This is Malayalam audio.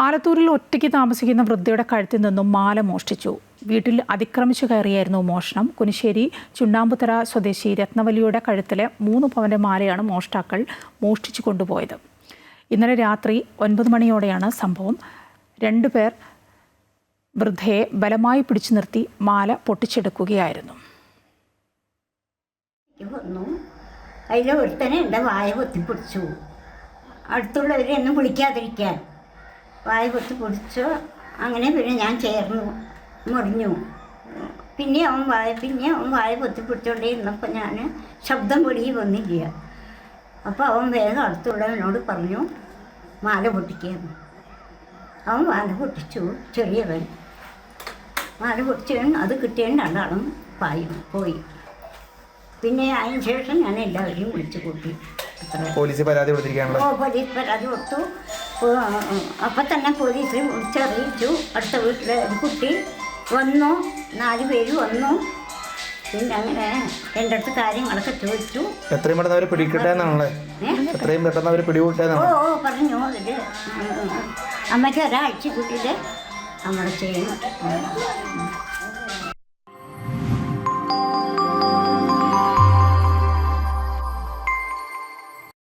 ആലത്തൂരിൽ ഒറ്റയ്ക്ക് താമസിക്കുന്ന വൃദ്ധയുടെ കഴുത്തിൽ നിന്നും മാല മോഷ്ടിച്ചു. വീട്ടിൽ അതിക്രമിച്ചു കയറിയായിരുന്നു മോഷണം. കുനിശ്ശേരി ചുണ്ണാമ്പുതറ സ്വദേശി രത്നവല്ലിയുടെ കഴുത്തിലെ 3 പവന്റെ മാലയാണ് മോഷ്ടാക്കൾ മോഷ്ടിച്ചു കൊണ്ടുപോയത്. ഇന്നലെ രാത്രി 9 മണിയോടെയാണ് സംഭവം. 2 പേർ വൃദ്ധയെ ബലമായി പിടിച്ചു നിർത്തി മാല പൊട്ടിച്ചെടുക്കുകയായിരുന്നു. അതിലൊരുത്തനെ എൻ്റെ വായ പൊത്തിപ്പിടിച്ചു. അടുത്തുള്ളവരെയൊന്നും വിളിക്കാതിരിക്കാൻ വായ പൊത്തിപ്പിടിച്ചു. അങ്ങനെ പിന്നെ ഞാൻ ചേർന്നു മുറിഞ്ഞു. പിന്നെ അവൻ വായ പൊത്തിപ്പിടിച്ചോണ്ടേ ഇരുന്നപ്പോൾ ഞാൻ ശബ്ദം വെളിയിൽ വന്നില്ല. അപ്പോൾ അവൻ വേഗം അടുത്തുള്ളവനോട് പറഞ്ഞു മാല പൊട്ടിക്കാന്ന്. അവൻ മാല പൊട്ടിച്ചു. ചെറിയവൻ മാല പൊട്ടിച്ചവൻ അത് കിട്ടിയവൻ രണ്ടാളും പോയി. പിന്നെ അതിന് ശേഷം ഞാൻ എല്ലാവരെയും വിളിച്ചു കൂട്ടി. പോലീസ് പരാതി കൊടുത്തിരിക്കുകയാണല്ലോ. പോലീസ് പരാതി കൊടുത്തു. അപ്പം തന്നെ പോലീസ് വിളിച്ചറിയിച്ചു. അടുത്ത വീട്ടിലെ ഒരു കുട്ടി വന്നു, 4 പേര് വന്നു. പിന്നെ അങ്ങനെ എൻ്റെ അടുത്ത് കാര്യങ്ങളൊക്കെ ചോദിച്ചു. എത്രയും പെട്ടെന്ന് അവരെ പിടിക്കട്ടെ എന്നാണല്ലേ? എത്രയും പെട്ടെന്ന് അവരെ പിടികൂട്ടെ എന്നാണ്. പറഞ്ഞു. അതിൽ അമ്മയ്ക്ക് ഒരാഴ്ച കൂട്ടിയിട്ട് നമ്മൾ ചെയ്യണം.